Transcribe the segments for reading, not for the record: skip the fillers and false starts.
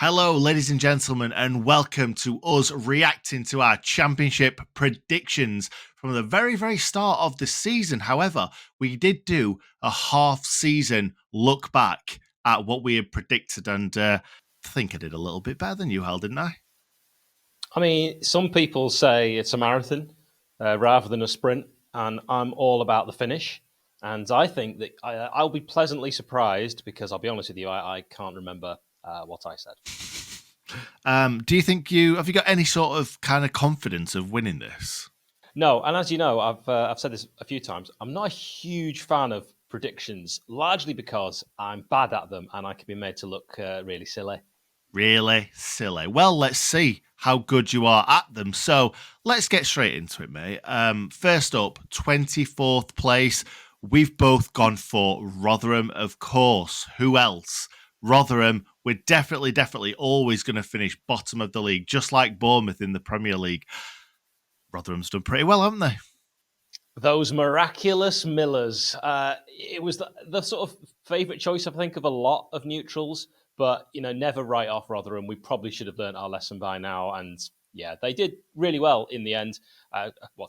Hello, ladies and gentlemen, and welcome to us reacting to our championship predictions from the very, very start of the season. However, we did do a half-season look back at what we had predicted, and I think I did a little bit better than you, Hal, didn't I? I mean, some people say it's a marathon rather than a sprint, and I'm all about the finish. And I think that I'll be pleasantly surprised because I'll be honest with you, I can't remember what I said. Do you think have you got any sort of kind of confidence of winning this? No, and as you know, I've said this a few times. I'm not a huge fan of predictions, largely because I'm bad at them and I can be made to look really silly. Really silly. Well, let's see how good you are at them. So let's get straight into it, mate. First up, 24th place. We've both gone for Rotherham, of course. Who else? Rotherham, we're definitely always going to finish bottom of the league, just like Bournemouth in the Premier League. Rotherham's done pretty well, haven't they? Those miraculous Millers. It was the sort of favourite choice, I think, of a lot of neutrals. But, you know, never write off Rotherham. We probably should have learnt our lesson by now. And, yeah, they did really well in the end.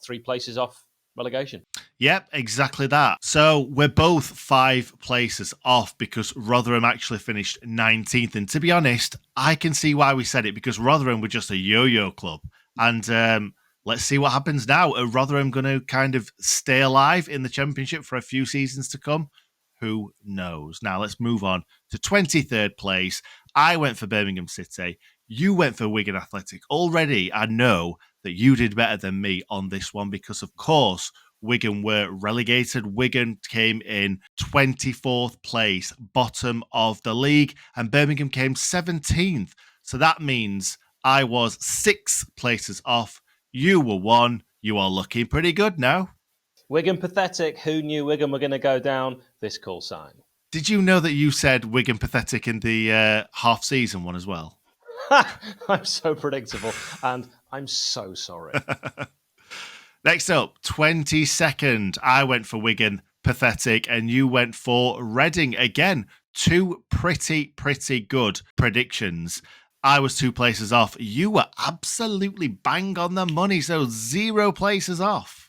3 places off relegation? Yep, exactly that. So we're both 5 places off because Rotherham actually finished 19th. And to be honest, I can see why we said it, because Rotherham were just a yo-yo club. And let's see what happens now. Are Rotherham going to kind of stay alive in the Championship for a few seasons to come? Who knows? Now let's move on to 23rd place. I went for Birmingham City. You went for Wigan Athletic. Already, I know that you did better than me on this one because, of course, Wigan were relegated. Wigan came in 24th place, bottom of the league, and Birmingham came 17th. So that means I was 6 places off. You were 1. You are looking pretty good now. Wigan pathetic. Who knew Wigan were going to go down? This call sign. Did you know that you said Wigan pathetic in the half-season one as well? I'm so predictable, and I'm so sorry. Next up, 22nd. I went for Wigan pathetic, and you went for Reading. Again, 2 pretty good predictions. I was 2 places off. You were absolutely bang on the money, so 0 places off.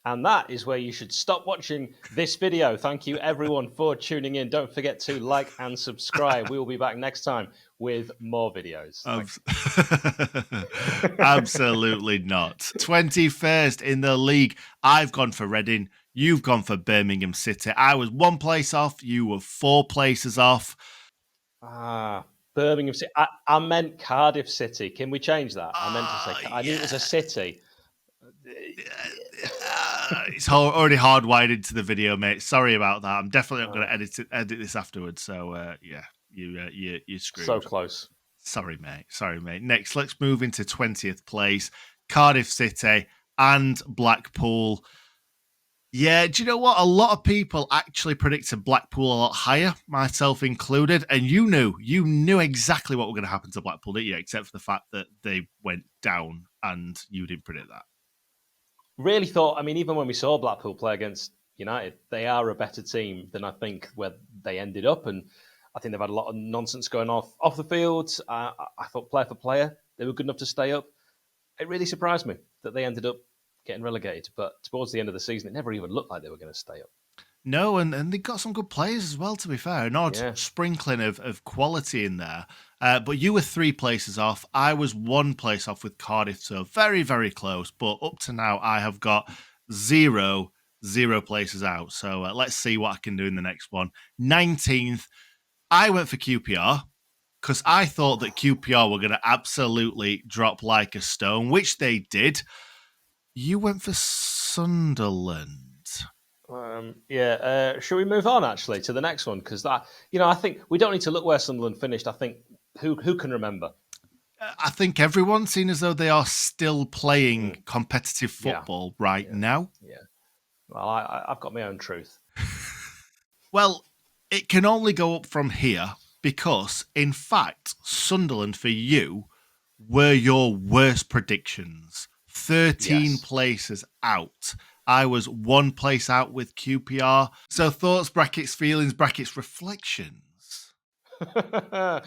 And that is where you should stop watching this video. Thank you, everyone, for tuning in. Don't forget to like and subscribe. We will be back next time with more videos. Absolutely not. 21st in the league. I've gone for Reading. You've gone for Birmingham City. I was 1 place off. You were 4 places off. Birmingham City. I meant Cardiff City. Can we change that? I meant to say, I knew it was a city. It's already hardwired into the video, mate. Sorry about that. I'm definitely not going to edit this afterwards. So you're screwed. So close. Sorry, mate. Next, let's move into 20th place. Cardiff City and Blackpool. Yeah, do you know what? A lot of people actually predicted Blackpool a lot higher, myself included. And you knew exactly what was going to happen to Blackpool, didn't you? Except for the fact that they went down and you didn't predict that. Really thought, I mean, even when we saw Blackpool play against United, they are a better team than I think where they ended up. And I think they've had a lot of nonsense going off the field. I thought player for player, they were good enough to stay up. It really surprised me that they ended up getting relegated. But towards the end of the season, it never even looked like they were going to stay up. No, and they got some good players as well, to be fair. An odd sprinkling of quality in there. But you were 3 places off. I was 1 place off with Cardiff, so very, very close. But up to now, I have got 0 places out. So let's see what I can do in the next one. 19th, I went for QPR because I thought that QPR were going to absolutely drop like a stone, which they did. You went for Sunderland. Should we move on actually to the next one? Because I think we don't need to look where Sunderland finished. I think who can remember? I think everyone, seen as though they are still playing competitive football now. Yeah. Well, I've got my own truth. Well, it can only go up from here because, in fact, Sunderland for you were your worst predictions. 13 places out. I was 1 place out with QPR. So thoughts, brackets, feelings, brackets, reflections. I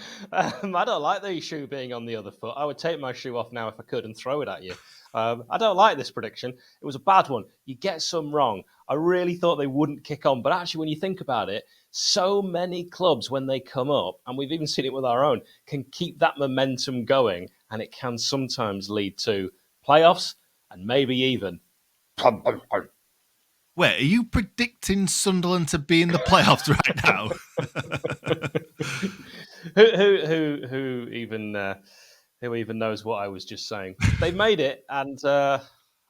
don't like the shoe being on the other foot. I would take my shoe off now if I could and throw it at you. I don't like this prediction. It was a bad one. You get some wrong. I really thought they wouldn't kick on. But actually, when you think about it, so many clubs, when they come up, and we've even seen it with our own, can keep that momentum going. And it can sometimes lead to playoffs and maybe even... Wait, are you predicting Sunderland to be in the playoffs right now? Who even knows what I was just saying? They made it, and I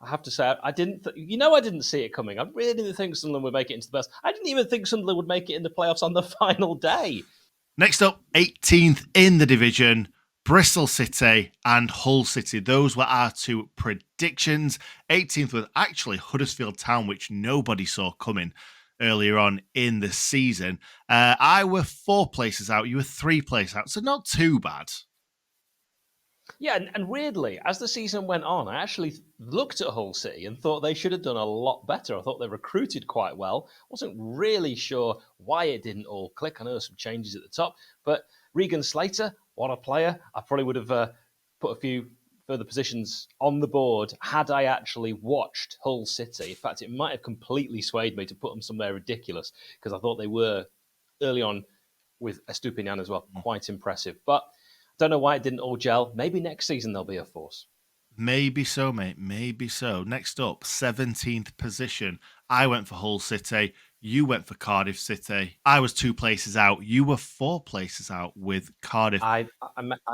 have to say, I didn't. I didn't see it coming. I really didn't think Sunderland would make it into the best. I didn't even think Sunderland would make it in the playoffs on the final day. Next up, 18th in the division, Bristol City and Hull City. Those were our two predictions. 18th was actually Huddersfield Town, which nobody saw coming earlier on in the season. I were 4 places out. You were 3 places out. So not too bad. Yeah, and weirdly, as the season went on, I actually looked at Hull City and thought they should have done a lot better. I thought they recruited quite well. Wasn't really sure why it didn't all click. I know there's some changes at the top, but Regan Slater, what a player. I probably would have put a few further positions on the board had I actually watched Hull City. In fact, it might have completely swayed me to put them somewhere ridiculous because I thought they were, early on with Estupiñán as well, quite impressive. But don't know why it didn't all gel. Maybe next season they'll be a force. Maybe so, mate. Maybe so. Next up, 17th position. I went for Hull City. You went for Cardiff City. I was 2 places out. You were 4 places out with Cardiff. I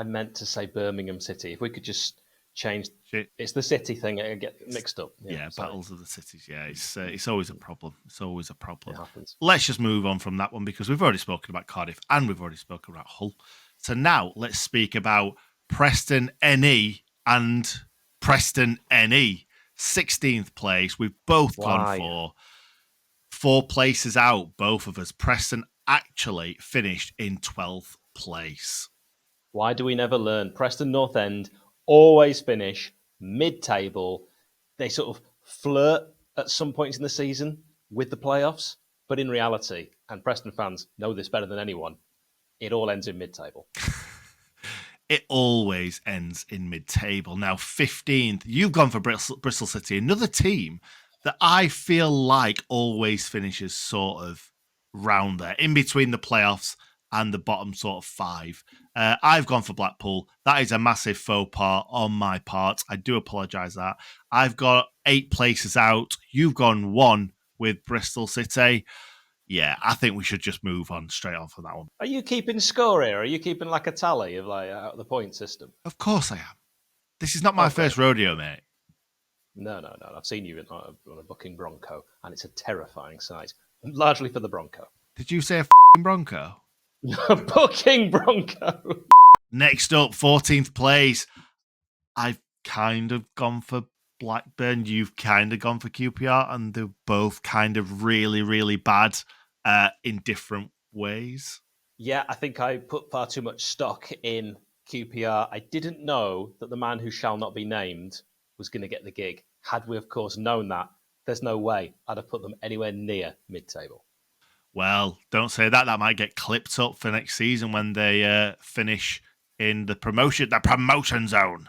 meant to say Birmingham City. If we could just change... It's the city thing. I get mixed up. Yeah, battles of the cities. Yeah, it's always a problem. It's always a problem. It happens. Let's just move on from that one because we've already spoken about Cardiff and we've already spoken about Hull. So now let's speak about Preston NE and Preston NE. 16th place. We've both gone for 4 places out, both of us. Preston actually finished in 12th place. Why do we never learn? Preston North End always finish mid-table. They sort of flirt at some points in the season with the playoffs, but in reality, and Preston fans know this better than anyone, it all ends in mid-table. It always ends in mid-table. Now, 15th, you've gone for Bristol City, another team that I feel like always finishes sort of round there, in between the playoffs and the bottom sort of 5. I've gone for Blackpool. That is a massive faux pas on my part. I do apologise that. I've got 8 places out. You've gone 1 with Bristol City. Yeah, I think we should just move on straight on from that one. Are you keeping score here? Are you keeping like a tally of the point system? Of course I am. This is not my first rodeo, mate. No. I've seen you on a Bucking Bronco, and it's a terrifying sight, largely for the Bronco. Did you say a Bronco? Bucking Bronco. Next up, 14th place. I've kind of gone for Blackburn. You've kind of gone for QPR, and they're both kind of really, really bad in different ways. Yeah, I think I put far too much stock in QPR. I didn't know that the man who shall not be named was going to get the gig. Had we, of course, known that, there's no way I'd have put them anywhere near mid-table. Well, don't say that. That might get clipped up for next season when they finish in the promotion zone.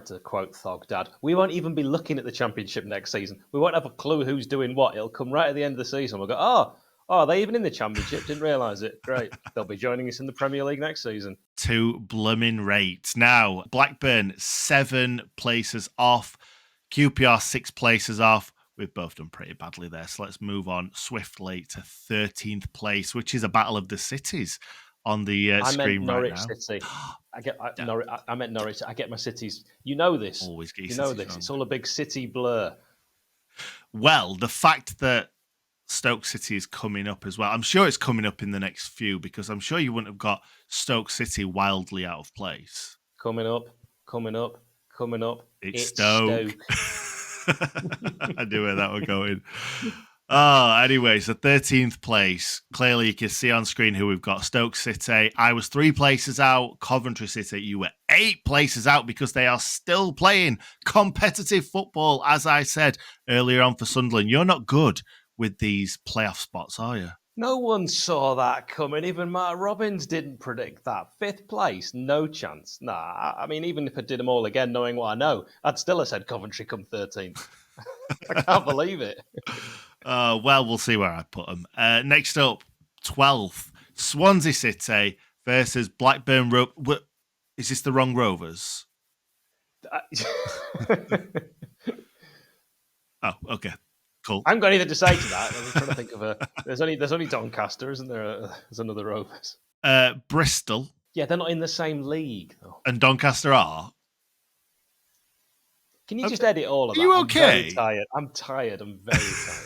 To quote Thog Dad, we won't even be looking at the Championship next season. We won't have a clue who's doing what. It'll come right at the end of the season. We'll go, oh, are they even in the Championship? Didn't realise it. Great. They'll be joining us in the Premier League next season. To blooming rate. Now, Blackburn, 7 places off. QPR, 6 places off. We've both done pretty badly there. So let's move on swiftly to 13th place, which is a battle of the cities on the screen Norwich right now. City. I meant Norwich. I get my cities. You know this. Always get you know this. Wrong. It's all a big city blur. Well, the fact that Stoke City is coming up as well. I'm sure it's coming up in the next few because I'm sure you wouldn't have got Stoke City wildly out of place. Coming up. It's Stoke. I knew where that was going. Anyway, so 13th place. Clearly, you can see on screen who we've got. Stoke City. I was 3 places out. Coventry City, you were 8 places out because they are still playing competitive football, as I said earlier on for Sunderland. You're not good with these playoff spots, are you? No one saw that coming. Even Mark Robbins didn't predict that. 5th place, no chance. Nah, I mean, even if I did them all again, knowing what I know, I'd still have said Coventry come 13th. I can't believe it. Well, we'll see where I put them. Next up, 12th, Swansea City versus Blackburn Rovers. Is this the wrong Rovers? Oh, okay. Cool. I haven't got anything to say to that. I'm trying to think of There's only Doncaster, isn't there? There's another Rovers. Bristol. Yeah, they're not in the same league, though. And Doncaster are. Can you just edit all of that? Are you okay? I'm very tired. I'm tired. I'm very tired.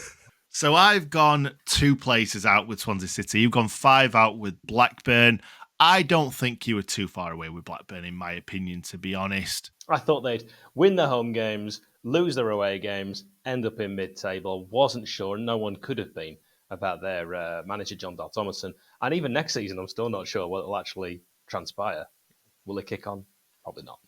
So I've gone 2 places out with Swansea City. You've gone 5 out with Blackburn. I don't think you were too far away with Blackburn, in my opinion, to be honest. I thought they'd win their home games, lose their away games, end up in mid-table. Wasn't sure. No one could have been about their manager, John Dal Thomason. And even next season, I'm still not sure what will actually transpire. Will it kick on? Probably not.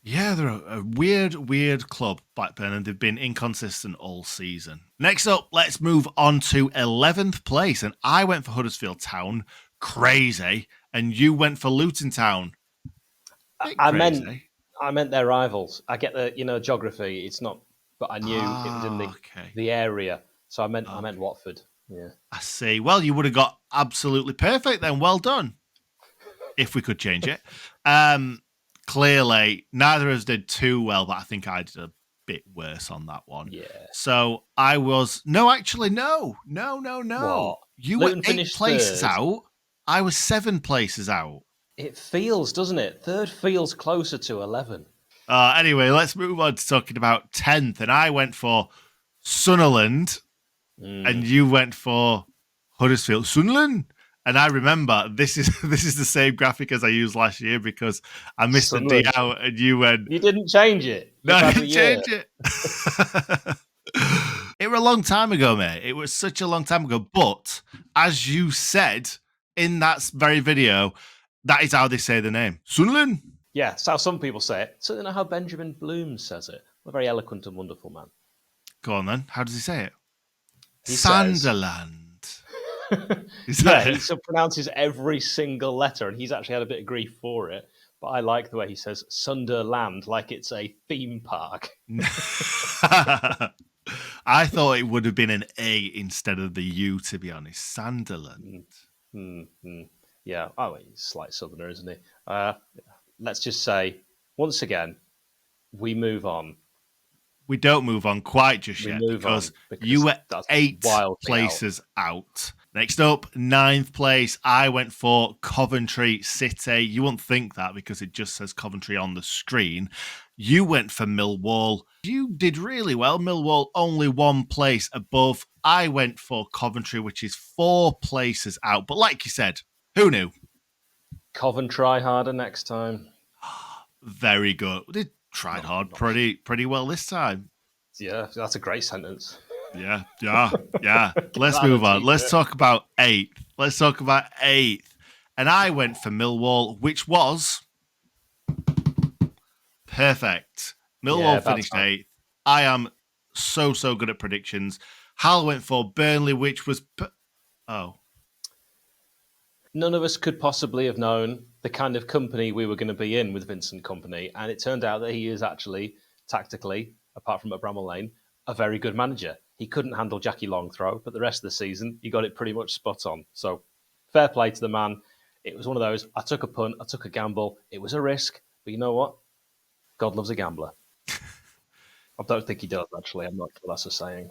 Yeah, they're a weird club, Blackburn, and they've been inconsistent all season. Next up, let's move on to 11th place. And I went for Huddersfield Town. Crazy. And you went for Luton Town. I meant their rivals. I get the geography. It's not, but I knew it was in the area. So I meant Watford. Yeah. I see. Well, you would have got absolutely perfect then. Well done. If we could change it. Clearly, neither of us did too well, but I think I did a bit worse on that one. Yeah. So I was no. What? You Luton were 8 places third. out. I was 7 places out. It feels, doesn't it? 3rd feels closer to 11. Anyway, let's move on to talking about 10th. And I went for Sunderland, and you went for Huddersfield. Sunderland. And I remember this is the same graphic as I used last year because I missed the D out, and you went. You didn't change it. No, I didn't change it. It was a long time ago, mate. It was such a long time ago. But as you said in that very video, that is how they say the name. Sunderland. Yeah, that's how some people say it. So, how Benjamin Bloom says it. A very eloquent and wonderful man. Go on then. How does he say it? He Sunderland. He pronounces every single letter, and he's actually had a bit of grief for it. But I like the way he says Sunderland, like it's a theme park. I thought it would have been an A instead of the U, to be honest. Sunderland. Yeah. Oh, he's a slight southerner, isn't he? Let's just say, once again, we move on. We don't move on quite just yet because you were 8 places out. Next up, 9th place. I went for Coventry City. You won't think that because it just says Coventry on the screen. You went for Millwall. You did really well. Millwall only 1 place above. I went for Coventry, which is 4 places out. But like you said, who knew? Coventry try harder next time. Very good. They tried hard pretty well this time. Yeah, that's a great sentence. Yeah. Let's move on. Let's talk about 8th. And I went for Millwall, which was perfect. Millwall finished 8th. I am so good at predictions. Hal went for Burnley, which was... None of us could possibly have known the kind of company we were going to be in with Vincent Kompany, and it turned out that he is actually, tactically, apart from at Bramall Lane, a very good manager. He couldn't handle Jackie Longthrow, but the rest of the season, he got it pretty much spot on. So, fair play to the man. It was one of those, I took a punt, I took a gamble. It was a risk, but you know what? God loves a gambler. I don't think he does, actually. I'm not sure that's a saying.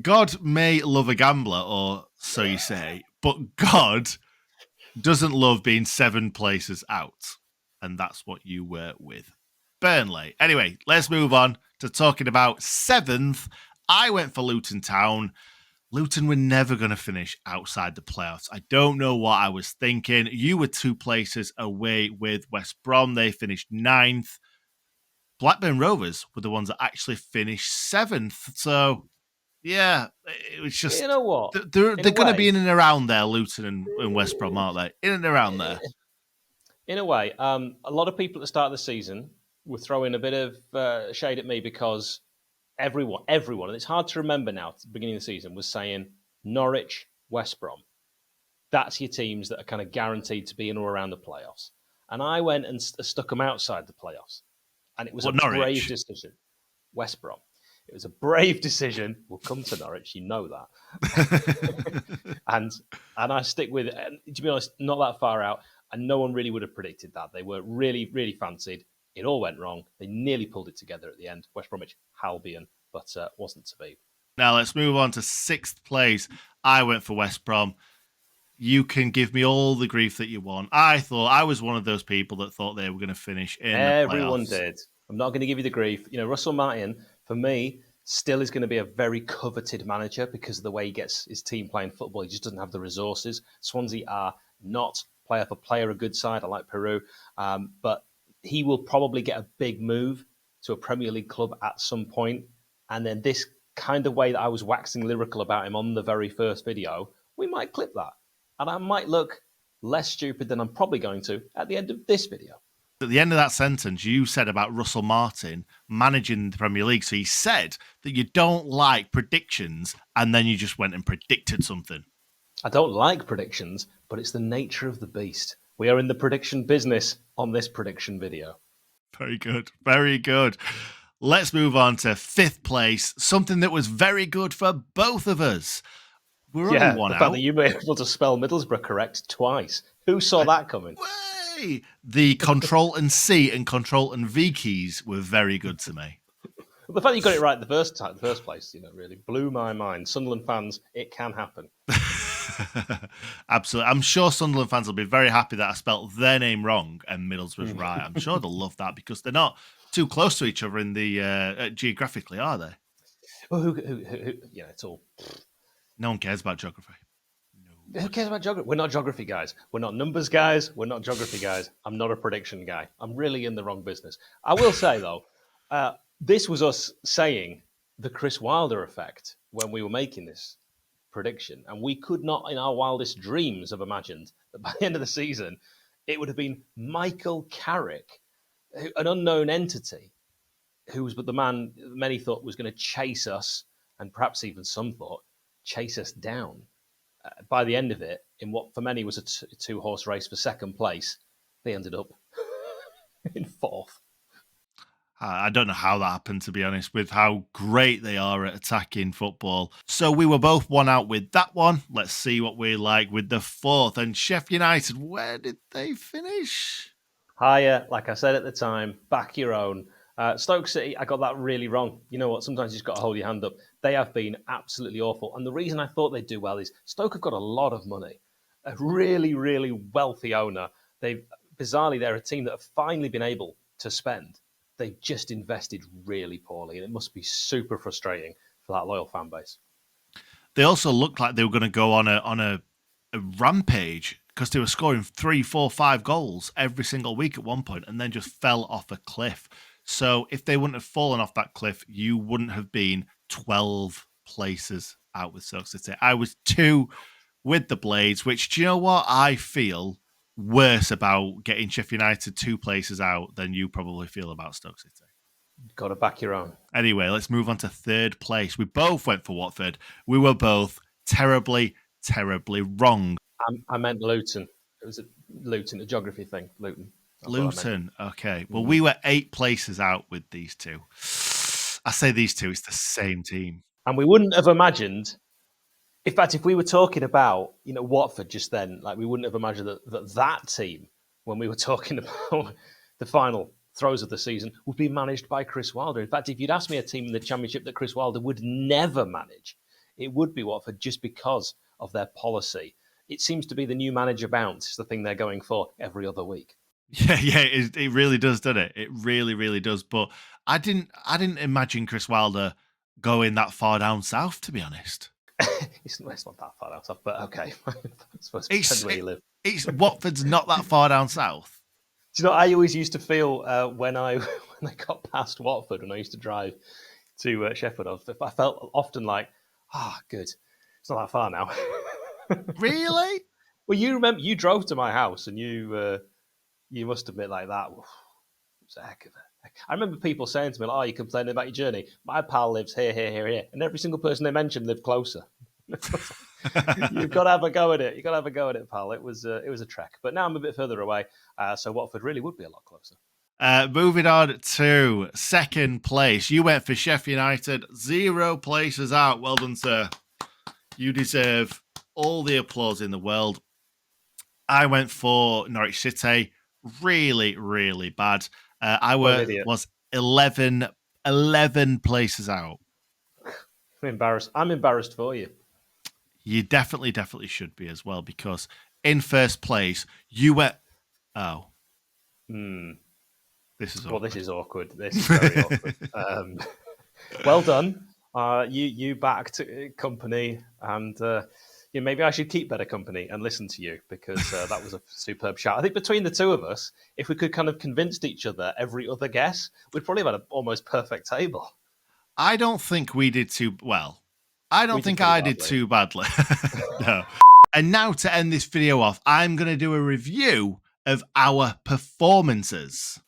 God may love a gambler, or so you say, but God doesn't love being 7 places out. And that's what you were with Burnley. Anyway, let's move on to talking about 7th. I went for Luton Town. Luton were never going to finish outside the playoffs. I don't know what I was thinking. You were 2 places away with West Brom. They finished 9th. Blackburn Rovers were the ones that actually finished 7th. So, yeah, it was just... You know what? They're going to be in and around there, Luton and West Brom, aren't they? In and around there. In a way. A lot of people at the start of the season were throwing a bit of shade at me because everyone, and it's hard to remember now, at the beginning of the season, was saying Norwich, West Brom. That's your teams that are kind of guaranteed to be in or around the playoffs. And I went and stuck them outside the playoffs. And it was a brave decision. West Brom. It was a brave decision. We'll come to Norwich, you know that. and I stick with it. And to be honest, not that far out. And no one really would have predicted that. They were really, really fancied. It all went wrong. They nearly pulled it together at the end. West Bromwich, Albion, but wasn't to be. Now let's move on to 6th place. I went for West Brom. You can give me all the grief that you want. I was one of those people that thought they were going to finish in Everyone the playoffs. did. I'm not going to give you the grief. Russell Martin, for me, still is going to be a very coveted manager because of the way he gets his team playing football. He just doesn't have the resources. Swansea are not player for player a good side. I like Peru. But he will probably get a big move to a Premier League club at some point. And then this kind of way that I was waxing lyrical about him on the very first video, we might clip that. And I might look less stupid than I'm probably going to at the end of this video. At the end of that sentence, you said about Russell Martin managing the Premier League. So you said that you don't like predictions, and then you just went and predicted something. I don't like predictions, but it's the nature of the beast. We are in the prediction business on this prediction video. Very good. Very good. Let's move on to 5th place, something that was very good for both of us. We're only one the out. fact that you were able to spell Middlesbrough correct twice. Who saw that coming? Way! The Control and C and Control and V keys were very good to me. The fact that you got it right the first place, really blew my mind. Sunderland fans, it can happen. Absolutely. I'm sure Sunderland fans will be very happy that I spelt their name wrong and Middlesbrough's right. I'm sure they'll love that because they're not too close to each other in the geographically, are they? Well, who it's all. No one cares about geography. Who cares about geography? We're not geography guys. We're not numbers guys. We're not geography guys. I'm not a prediction guy. I'm really in the wrong business. I will say, though, this was us saying the Chris Wilder effect when we were making this prediction. And we could not, in our wildest dreams, have imagined that by the end of the season, it would have been Michael Carrick, an unknown entity, who was but the man many thought was going to chase us, and perhaps even some thought, chase us down. By the end of it, in what for many was a 2-horse race for second place, they ended up in 4th. I don't know how that happened, to be honest, with how great they are at attacking football. So we were both one out with that one. Let's see what we're like with the 4th. And Sheff United, where did they finish? Higher, like I said at the time, back your own. Stoke City, I got that really wrong. You know what? Sometimes you just got to hold your hand up. They have been absolutely awful. And the reason I thought they'd do well is Stoke have got a lot of money. A really, really wealthy owner. Bizarrely, they're a team that have finally been able to spend. They've just invested really poorly. And it must be super frustrating for that loyal fan base. They also looked like they were going to go on a rampage because they were scoring 3, 4, 5 goals every single week at one point and then just fell off a cliff. So if they wouldn't have fallen off that cliff, you wouldn't have been 12 places out with Stoke City. I was 2 with the Blades, which, do you know what? I feel worse about getting Sheff United 2 places out than you probably feel about Stoke City. Got to back your own. Anyway, let's move on to 3rd place. We both went for Watford. We were both terribly, terribly wrong. I meant Luton. It was Luton, a geography thing. Luton. Luton. Okay. Well, we were 8 places out with these 2. I say these 2, it's the same team. And we wouldn't have imagined, in fact, if we were talking about, Watford just then, like we wouldn't have imagined that team, when we were talking about the final throws of the season, would be managed by Chris Wilder. In fact, if you'd asked me a team in the Championship that Chris Wilder would never manage, it would be Watford just because of their policy. It seems to be the new manager bounce is the thing they're going for every other week. Yeah, it really does, doesn't it? It really, really does. But I didn't imagine Chris Wilder going that far down south, to be honest. It's not that far down south, but okay. I suppose it depends where you live. Watford's not that far down south. Do you know, I always used to feel when I got past Watford, when I used to drive to Sheffield, I felt often like, good. It's not that far now. Really? Well, you remember, you drove to my house and you must admit like that. It's a heck of it. I remember people saying to me, you're complaining about your journey. My pal lives here. And every single person they mentioned lived closer. You've got to have a go at it. You've got to have a go at it, pal. It was a trek. But now I'm a bit further away, so Watford really would be a lot closer. Moving on to second place. You went for Sheff United. 0 places out. Well done, sir. You deserve all the applause in the world. I went for Norwich City. Really, really bad. I was 11 places out. I'm embarrassed for you. You definitely should be as well, because in first place, you went... Oh. This is awkward. Well, this is awkward. This is very awkward. Well done. You backed company, and maybe I should keep better company and listen to you, because that was a superb shout. I think between the two of us, if we could kind of convinced each other every other guess, we'd probably have had an almost perfect table. I don't think we did too well. I don't think I did too badly. No. And now to end this video off, I'm going to do a review of our performances.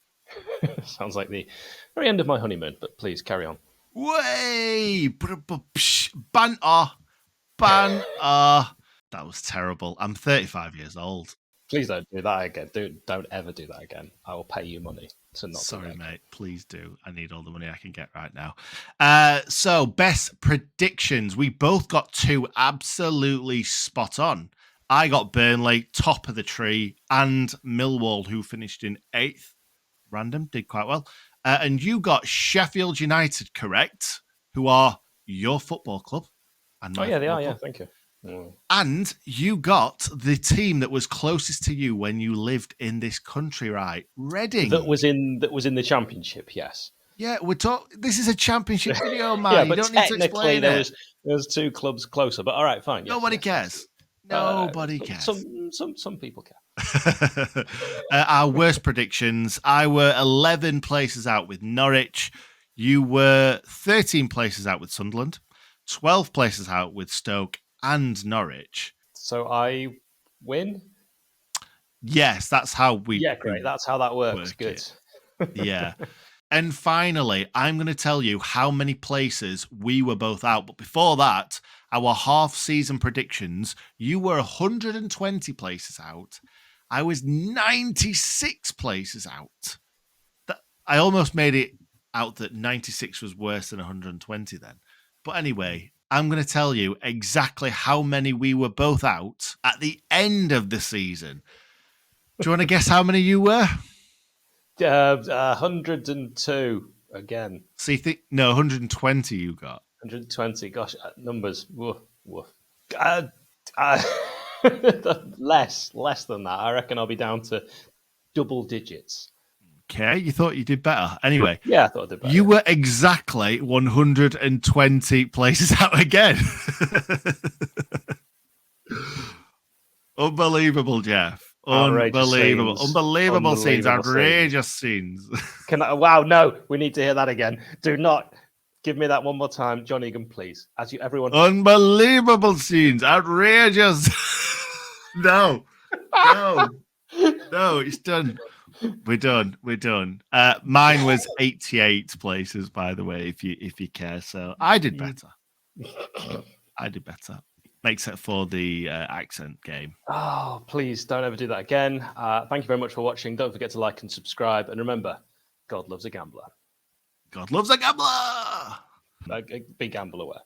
Sounds like the very end of my honeymoon, but please carry on. Way! Banter! That was terrible. I'm 35 years old. Please don't do that again. Don't ever do that again. I will pay you money to not. Sorry, mate. Please do. I need all the money I can get right now. So, best predictions. We both got 2 absolutely spot on. I got Burnley, top of the tree, and Millwall, who finished in 8th. Random, did quite well. And you got Sheffield United correct, who are your football club. And they are. Yeah, thank you. And you got the team that was closest to you when you lived in this country, right? Reading. That was in the Championship, yes. Yeah, this is a Championship video, man. Yeah, you don't need to explain there was 2 clubs closer, but all right, fine. Nobody cares. Nobody cares. Some people care. Our worst predictions. I were 11 places out with Norwich. You were 13 places out with Sunderland. 12 places out with Stoke and Norwich. So I win? Yes, that's how we... Yeah, great. That's how that works. Good. Yeah. And finally, I'm going to tell you how many places we were both out. But before that, our half-season predictions, you were 120 places out. I was 96 places out. I almost made it out that 96 was worse than 120 then. But anyway, I'm going to tell you exactly how many we were both out at the end of the season. Do you want to guess how many you were? 102 again. So you think, no, 120 you got. 120, gosh, numbers. Woof, woof. Less than that. I reckon I'll be down to double digits. Okay, you thought you did better. Anyway, yeah, I thought I did better. You were exactly 120 places out again. Unbelievable, Jeff. Unbelievable. Unbelievable scenes. Outrageous scenes. Wow, no, we need to hear that again. Do not give me that one more time, John Egan, please. Everyone. Unbelievable scenes. Outrageous. No, it's done. We're done. Mine was 88 places, by the way, if you care. So I did better. Makes it for the accent game. Oh, please don't ever do that again. Thank you very much for watching. Don't forget to like and subscribe. And remember, God loves a gambler. God loves a gambler. Be gamble aware.